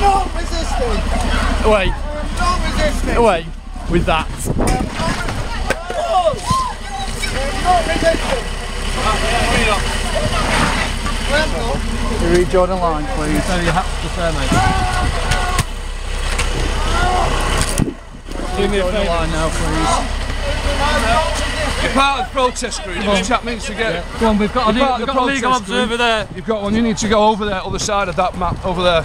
not resisting. Away. Not resisting. Away with that. Not resisting. You rejoin the line, please. So you have to say, mate. Do me a favour. Line now, please. You're part of the protest group. This chap needs to get. Go on, we've got a legal observer there. You've got one. You need to go over there, other side of that map, over there.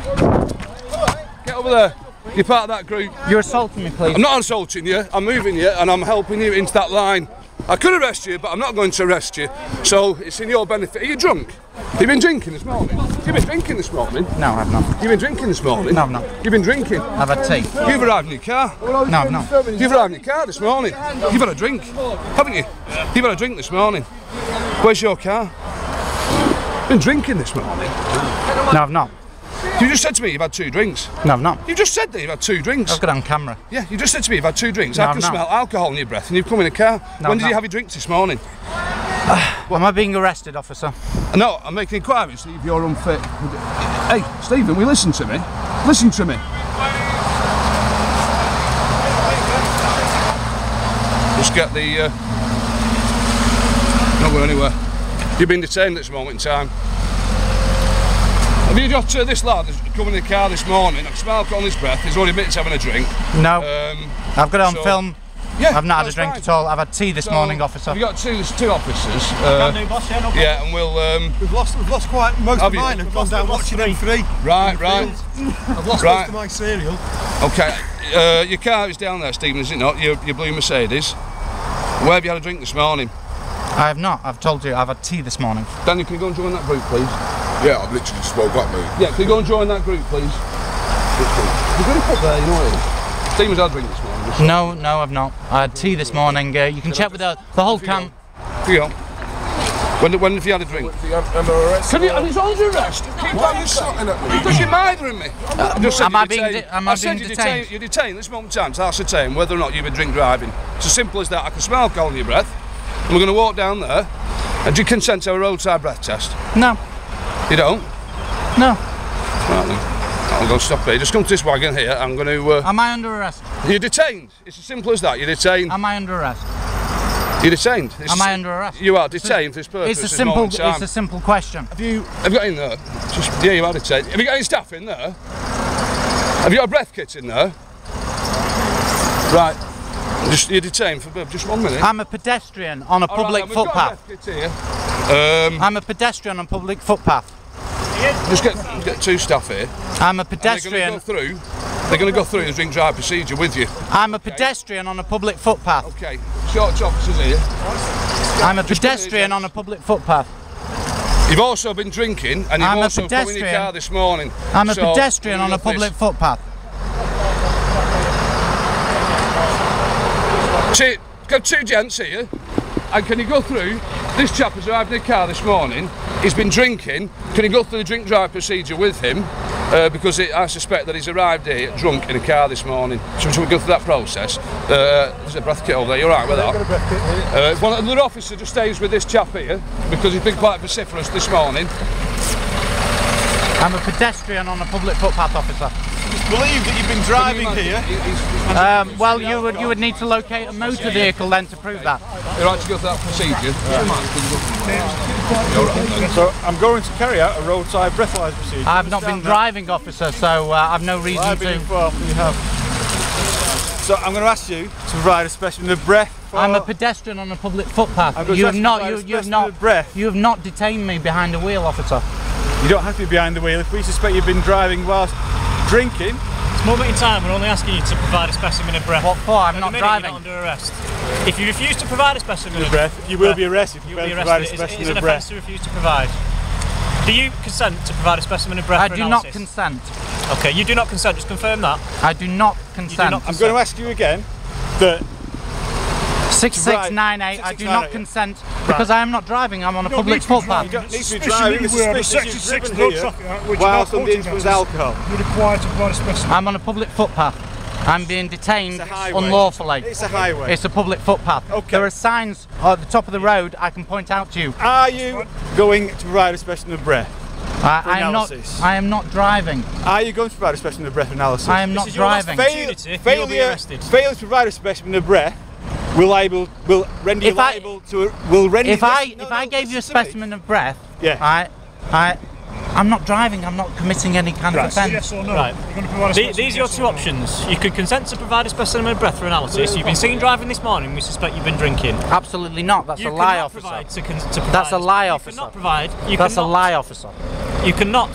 Get over there. You're part of that group. You're assaulting me, please. I'm not assaulting you. I'm moving you, and I'm helping you into that line. I could arrest you, but I'm not going to arrest you. So it's in your benefit. Are you drunk? Have you been drinking this morning? Have you been drinking this morning? No, I've not. You've been drinking this morning? No, I've not. You've been drinking? I've had tea. You've arrived in your car? No, I've not. You've arrived in your car this morning? You've had a drink, haven't you? You've had a drink this morning. Where's your car? Been drinking this morning? No, I've not. You just said to me you've had 2 drinks. No, I've not. You just said that you've had 2 drinks. I've got it on camera. Yeah, you just said to me you've had 2 drinks. No, I can smell alcohol in your breath and you've come in a car. No, when did you have your drinks this morning? Am I being arrested, officer? No, I'm making inquiries, Steve, you're unfit. Hey, Stephen, will you listen to me? Listen to me. Just get the... not going anywhere. You've been detained at this moment in time. Have you got this lad that's coming in the car this morning? I can smell alcohol on his breath. He's already admitted to having a drink. No. I've got it on film. Yeah, I've not had a drink at all. I've had tea this morning, officer. We've got two officers. Boss, yeah, no yeah, and we'll. We've lost quite most of mine. I've gone down watching M3. Right. I've lost most of my cereal. Okay, your car is down there, Stephen, is it not? Your blue Mercedes. Where have you had a drink this morning? I have not. I've told you. I've had tea this morning. Daniel, can you go and join that group, please? Yeah, I've literally just woke up, mate. Yeah, can you go and join that group, please? You're going to put there, you know it. Stephen's had a drink this morning. No, I've not. I had tea this morning. You can check with the whole camp. When have you had a drink? Can you, and he's under arrest. Keep on you shouting at me. Because you're mithering me. Am I being detained? You're detained this moment in time to ascertain whether or not you've been drink driving. It's as simple as that. I can smell alcohol in your breath. And we're going to walk down there. And do you consent to a roadside breath test? No. You don't? No. Right then. I'm going to stop here. Just come to this wagon here. I'm going to... Am I under arrest? You're detained. It's as simple as that. You're detained. Am I under arrest? You're detained. Am I under arrest? You are detained for this purpose. It's a simple question. Have you got in there? Yeah, you are detained. Have you got any staff in there? Have you got a breath kit in there? Right. You're detained for just 1 minute. I'm a pedestrian on a public footpath. I'm a pedestrian on a public footpath. Just get 2 staff here. I'm a pedestrian. They're going to go through the drink drive procedure with you. I'm a pedestrian on a public footpath. Okay. Short officers here. I'm a pedestrian on a public footpath. You've also been drinking and you've also come in your car this morning. I'm a pedestrian on a public footpath. Got 2 gents here, and can you go through? This chap has arrived in the car this morning. He's been drinking. Can you go through the drink drive procedure with him? Because I suspect that he's arrived here drunk in a car this morning. So we go through that process. There's a breath kit over there. You're right with that? One other officer just stays with this chap here because he's been quite vociferous this morning. I'm a pedestrian on a public footpath, officer. Believe that you've been driving here. Well, you would need to locate a motor vehicle then to prove that. You're right to go through that procedure. So I'm going to carry out a roadside breathalyzer procedure. I've not been driving, officer, so I've no reason to. You have. So I'm going to ask you to provide a specimen of breath. I'm a pedestrian on a public footpath. You have not detained me behind the wheel, officer. You don't have to be behind the wheel. If we suspect you've been driving whilst drinking. At this moment in time, we're only asking you to provide a specimen of breath. What for? I'm not driving. You're not under arrest. If you refuse to provide a specimen of breath, you will be arrested. You will be arrested. It is an offence to refuse to provide. Do you consent to provide a specimen of breath for analysis? I do not consent. Okay, you do not consent. Just confirm that. I do not consent. I'm going to ask you again that 6698. I do not consent because I am not driving. I'm on a public footpath. You don't need to be driving. It's suspicious you've driven here whilst under the influence of alcohol. You're required to provide a specimen. I'm on a public footpath. I'm being detained unlawfully. It's a highway. It's a public footpath. Okay. There are signs at the top of the road I can point out to you. Are you going to provide a specimen of breath? I am not driving. Are you going to provide a specimen of breath analysis? I am not driving. Failure to provide a specimen of breath will render you liable to. If I gave you a specimen of breath, yeah. I'm not driving. I'm not committing any kind of offence. Yes or no? Right. You're going to provide a specimen, These are your two options. You could consent to provide a specimen of breath for analysis. You've been seen driving this morning. We suspect you've been drinking. Absolutely not. That's a lie, officer. That's a lie, officer. That's a lie, officer. You cannot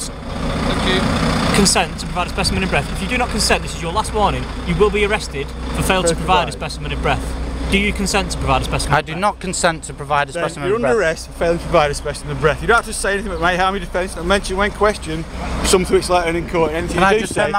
consent to provide a specimen of breath. If you do not consent, this is your last warning. You will be arrested for failing to provide a specimen of breath. Do you consent to provide a specimen of breath? I do not consent to provide a specimen of breath. You're under arrest for failing to provide a specimen of breath. You don't have to say anything that may harm your defence. I'll mention when questioned something which later in court. Anything you do say.